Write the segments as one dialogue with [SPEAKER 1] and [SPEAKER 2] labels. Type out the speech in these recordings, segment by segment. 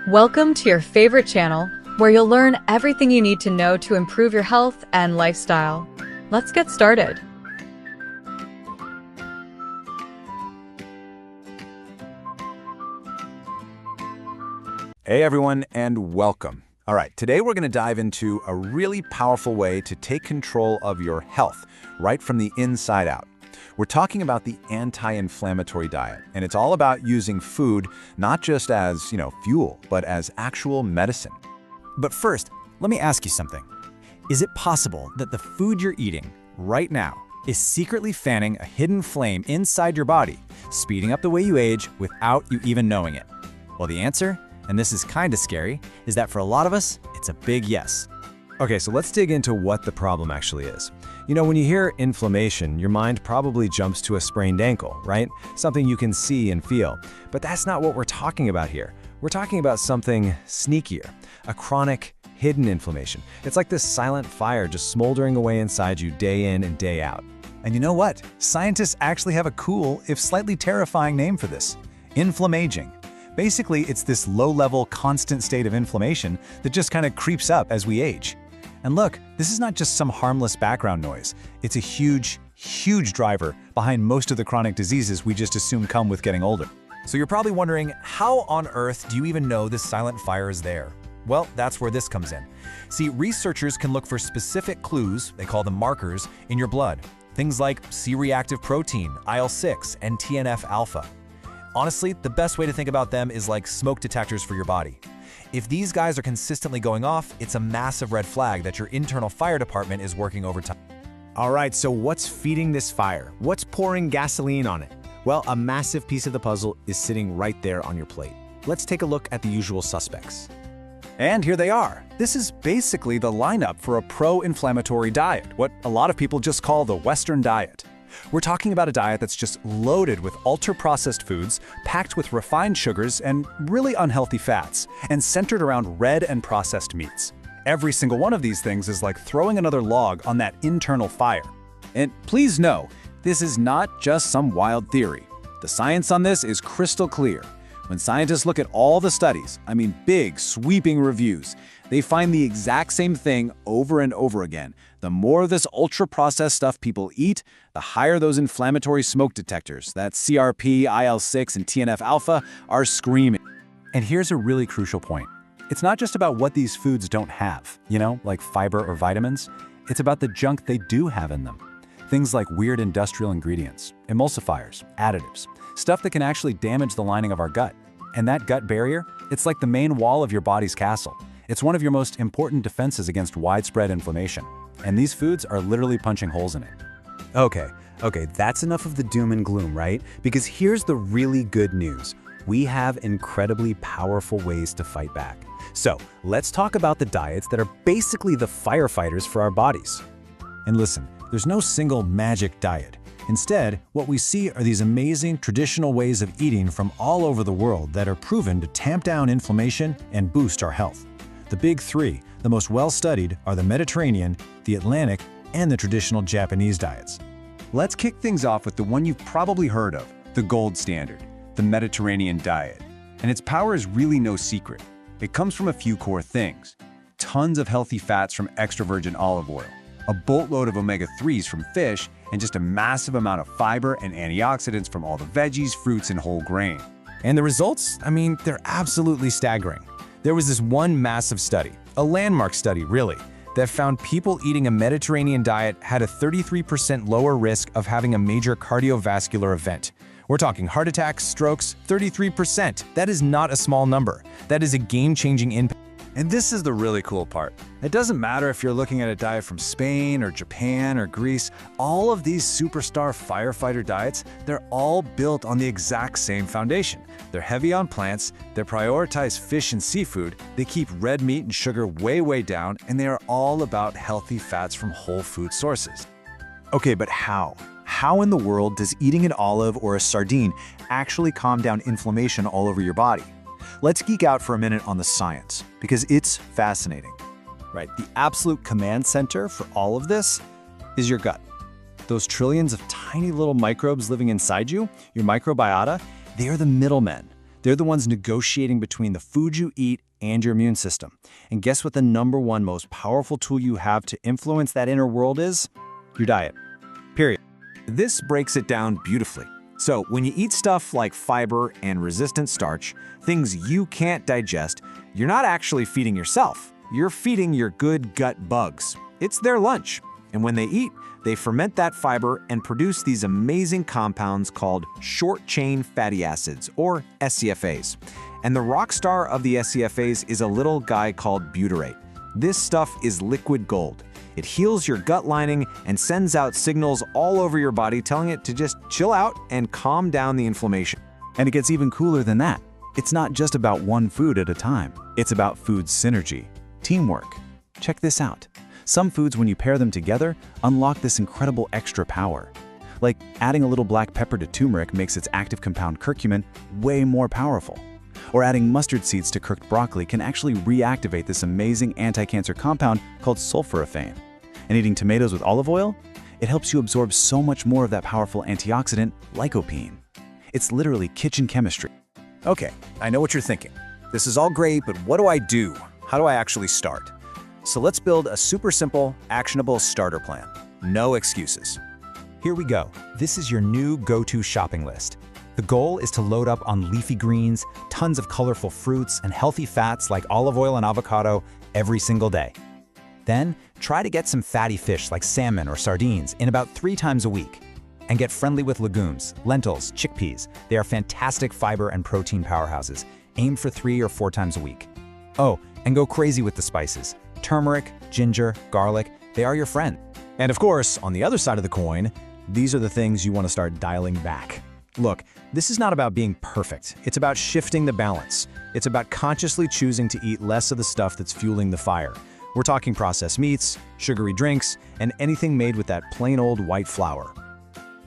[SPEAKER 1] Welcome to your favorite channel, where you'll learn everything you need to know to improve your health and lifestyle. Let's get started.
[SPEAKER 2] Hey everyone, and welcome. All right, today we're going to dive into a really powerful way to take control of your health right from the inside out. We're talking about the anti-inflammatory diet, and it's all about using food not just as, fuel, but as actual medicine.
[SPEAKER 3] But first, let me ask you something. Is it possible that the food you're eating right now is secretly fanning a hidden flame inside your body, speeding up the way you age without you even knowing it? Well, the answer, and this is kind of scary, is that for a lot of us, it's a big yes.
[SPEAKER 4] Okay, so let's dig into what the problem actually is. When you hear inflammation, your mind probably jumps to a sprained ankle, right? Something you can see and feel. But that's not what we're talking about here. We're talking about something sneakier, a chronic, hidden inflammation. It's like this silent fire just smoldering away inside you day in and day out.
[SPEAKER 5] And you know what? Scientists actually have a cool, if slightly terrifying name for this: inflammaging. Basically, it's this low-level, constant state of inflammation that just kind of creeps up as we age. And look, this is not just some harmless background noise. It's a huge, huge driver behind most of the chronic diseases we just assume come with getting older.
[SPEAKER 6] So you're probably wondering, how on earth do you even know this silent fire is there? Well, that's where this comes in. See, researchers can look for specific clues, they call them markers, in your blood. Things like C-reactive protein, IL-6, and TNF-alpha. Honestly, the best way to think about them is like smoke detectors for your body. If these guys are consistently going off, it's a massive red flag that your internal fire department is working overtime.
[SPEAKER 3] All right, so what's feeding this fire? What's pouring gasoline on it? Well, a massive piece of the puzzle is sitting right there on your plate. Let's take a look at the usual suspects.
[SPEAKER 5] And here they are. This is basically the lineup for a pro-inflammatory diet, what a lot of people just call the Western diet. We're talking about a diet that's just loaded with ultra-processed foods, packed with refined sugars and really unhealthy fats, and centered around red and processed meats. Every single one of these things is like throwing another log on that internal fire. And please know, this is not just some wild theory. The science on this is crystal clear. When scientists look at all the studies, big, sweeping reviews, they find the exact same thing over and over again. The more of this ultra-processed stuff people eat, the higher those inflammatory smoke detectors, that CRP, IL-6, and TNF-alpha, are screaming. And here's a really crucial point. It's not just about what these foods don't have, like fiber or vitamins. It's about the junk they do have in them. Things like weird industrial ingredients, emulsifiers, additives, stuff that can actually damage the lining of our gut. And that gut barrier, it's like the main wall of your body's castle. It's one of your most important defenses against widespread inflammation. And these foods are literally punching holes in it.
[SPEAKER 4] Okay, that's enough of the doom and gloom, right? Because here's the really good news. We have incredibly powerful ways to fight back. So let's talk about the diets that are basically the firefighters for our bodies. And listen, there's no single magic diet. Instead, what we see are these amazing traditional ways of eating from all over the world that are proven to tamp down inflammation and boost our health. The big three, the most well-studied, are the Mediterranean, the Atlantic, and the traditional Japanese diets.
[SPEAKER 5] Let's kick things off with the one you've probably heard of, the gold standard, the Mediterranean diet. And its power is really no secret. It comes from a few core things: tons of healthy fats from extra virgin olive oil, a boatload of omega-3s from fish, and just a massive amount of fiber and antioxidants from all the veggies, fruits, and whole grain.
[SPEAKER 3] And the results? They're absolutely staggering. There was this one massive study, a landmark study really, that found people eating a Mediterranean diet had a 33% lower risk of having a major cardiovascular event. We're talking heart attacks, strokes, 33%. That is not a small number. That is a game-changing impact.
[SPEAKER 5] And this is the really cool part. It doesn't matter if you're looking at a diet from Spain or Japan or Greece, all of these superstar firefighter diets, they're all built on the exact same foundation. They're heavy on plants, they prioritize fish and seafood, they keep red meat and sugar way down, and they are all about healthy fats from whole food sources.
[SPEAKER 2] Okay, but how? How in the world does eating an olive or a sardine actually calm down inflammation all over your body? Let's geek out for a minute on the science, because it's fascinating. Right, the absolute command center for all of this is your gut. Those trillions of tiny little microbes living inside you, your microbiota, they are the middlemen.
[SPEAKER 5] They're the ones negotiating between the food you eat and your immune system. And guess what the #1 most powerful tool you have to influence that inner world is? Your diet. Period.
[SPEAKER 2] This breaks it down beautifully. So when you eat stuff like fiber and resistant starch, things you can't digest, you're not actually feeding yourself. You're feeding your good gut bugs. It's their lunch. And when they eat, they ferment that fiber and produce these amazing compounds called short-chain fatty acids, or SCFAs. And the rock star of the SCFAs is a little guy called butyrate. This stuff is liquid gold. It heals your gut lining and sends out signals all over your body telling it to just chill out and calm down the inflammation.
[SPEAKER 5] And it gets even cooler than that. It's not just about one food at a time. It's about food synergy, teamwork. Check this out. Some foods, when you pair them together, unlock this incredible extra power. Like adding a little black pepper to turmeric makes its active compound curcumin way more powerful. Or adding mustard seeds to cooked broccoli can actually reactivate this amazing anti-cancer compound called sulforaphane. And eating tomatoes with olive oil? It helps you absorb so much more of that powerful antioxidant, lycopene. It's literally kitchen chemistry.
[SPEAKER 2] Okay, I know what you're thinking. This is all great, but what do I do? How do I actually start? So let's build a super simple, actionable starter plan. No excuses.
[SPEAKER 6] Here we go. This is your new go-to shopping list. The goal is to load up on leafy greens, tons of colorful fruits, and healthy fats like olive oil and avocado every single day. Then, try to get some fatty fish like salmon or sardines in about 3 times a week. And get friendly with legumes, lentils, chickpeas. They are fantastic fiber and protein powerhouses. Aim for 3 or 4 times a week. Oh, and go crazy with the spices. Turmeric, ginger, garlic, they are your friend.
[SPEAKER 2] And of course, on the other side of the coin, these are the things you want to start dialing back. Look, this is not about being perfect. It's about shifting the balance. It's about consciously choosing to eat less of the stuff that's fueling the fire. We're talking processed meats, sugary drinks, and anything made with that plain old white flour.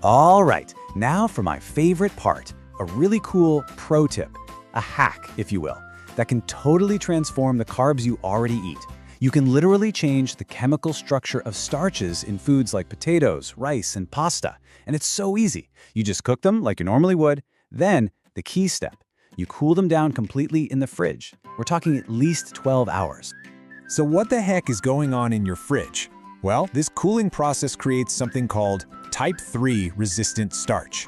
[SPEAKER 5] All right, now for my favorite part, a really cool pro tip, a hack, if you will, that can totally transform the carbs you already eat. You can literally change the chemical structure of starches in foods like potatoes, rice, and pasta. And it's so easy. You just cook them like you normally would. Then, the key step, you cool them down completely in the fridge. We're talking at least 12 hours.
[SPEAKER 2] So what the heck is going on in your fridge? Well, this cooling process creates something called type 3 resistant starch.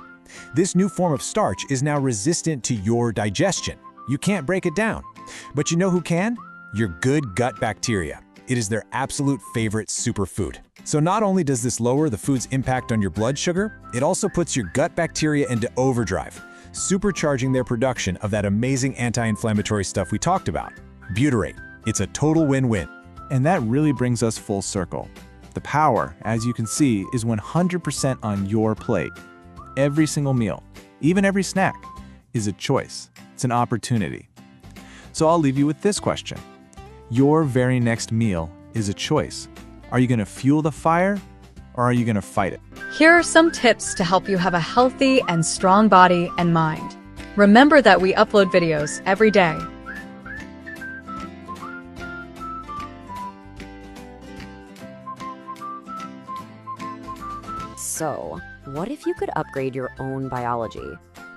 [SPEAKER 2] This new form of starch is now resistant to your digestion. You can't break it down. But you know who can? Your good gut bacteria. It is their absolute favorite superfood. So not only does this lower the food's impact on your blood sugar, it also puts your gut bacteria into overdrive, supercharging their production of that amazing anti-inflammatory stuff we talked about, butyrate. It's a total win-win.
[SPEAKER 3] And that really brings us full circle. The power, as you can see, is 100% on your plate. Every single meal, even every snack, is a choice. It's an opportunity. So I'll leave you with this question. Your very next meal is a choice. Are you going to fuel the fire, or are you going to fight it?
[SPEAKER 1] Here are some tips to help you have a healthy and strong body and mind. Remember that we upload videos every day.
[SPEAKER 7] So, what if you could upgrade your own biology?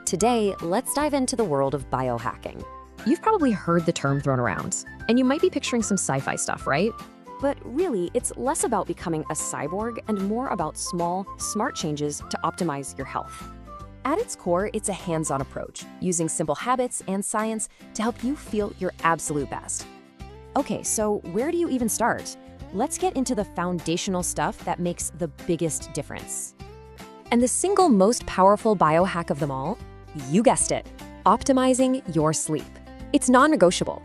[SPEAKER 7] Today, let's dive into the world of biohacking. You've probably heard the term thrown around, and you might be picturing some sci-fi stuff, right? But really, it's less about becoming a cyborg and more about small, smart changes to optimize your health. At its core, it's a hands-on approach, using simple habits and science to help you feel your absolute best. Okay, so where do you even start? Let's get into the foundational stuff that makes the biggest difference. And the single most powerful biohack of them all? You guessed it, optimizing your sleep. It's non-negotiable.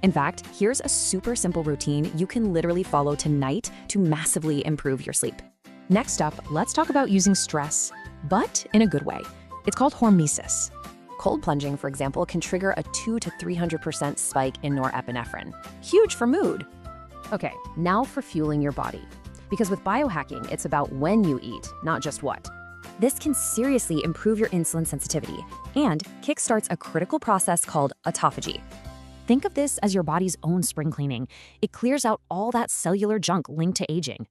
[SPEAKER 7] In fact, here's a super simple routine you can literally follow tonight to massively improve your sleep. Next up, let's talk about using stress, but in a good way. It's called hormesis. Cold plunging, for example, can trigger a 200 to 300% spike in norepinephrine. Huge for mood. Okay, now for fueling your body. Because with biohacking, it's about when you eat, not just what. This can seriously improve your insulin sensitivity and kickstarts a critical process called autophagy. Think of this as your body's own spring cleaning. It clears out all that cellular junk linked to aging.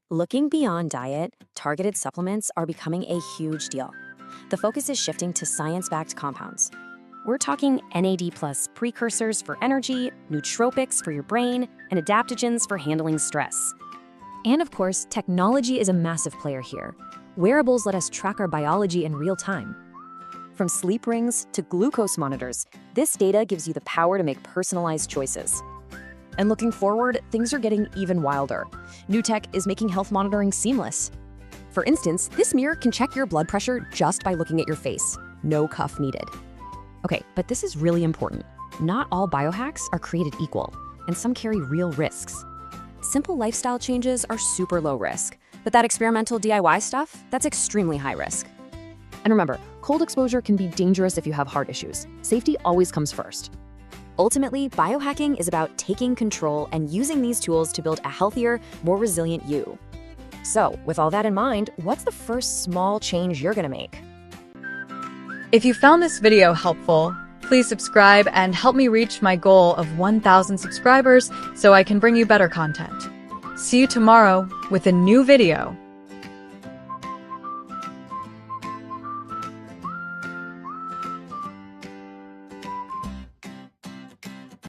[SPEAKER 7] Looking beyond diet, targeted supplements are becoming a huge deal. The focus is shifting to science-backed compounds.
[SPEAKER 8] We're talking NAD+ precursors for energy, nootropics for your brain, and adaptogens for handling stress.
[SPEAKER 7] And of course, technology is a massive player here. Wearables let us track our biology in real time. From sleep rings to glucose monitors, this data gives you the power to make personalized choices. And looking forward, things are getting even wilder. New tech is making health monitoring seamless. For instance, this mirror can check your blood pressure just by looking at your face. No cuff needed. Okay, but this is really important. Not all biohacks are created equal, and some carry real risks. Simple lifestyle changes are super low risk, but that experimental DIY stuff, that's extremely high risk. And remember, cold exposure can be dangerous if you have heart issues. Safety always comes first. Ultimately, biohacking is about taking control and using these tools to build a healthier, more resilient you. So, with all that in mind, what's the first small change you're gonna make?
[SPEAKER 1] If you found this video helpful, please subscribe and help me reach my goal of 1,000 subscribers so I can bring you better content. See you tomorrow with a new video.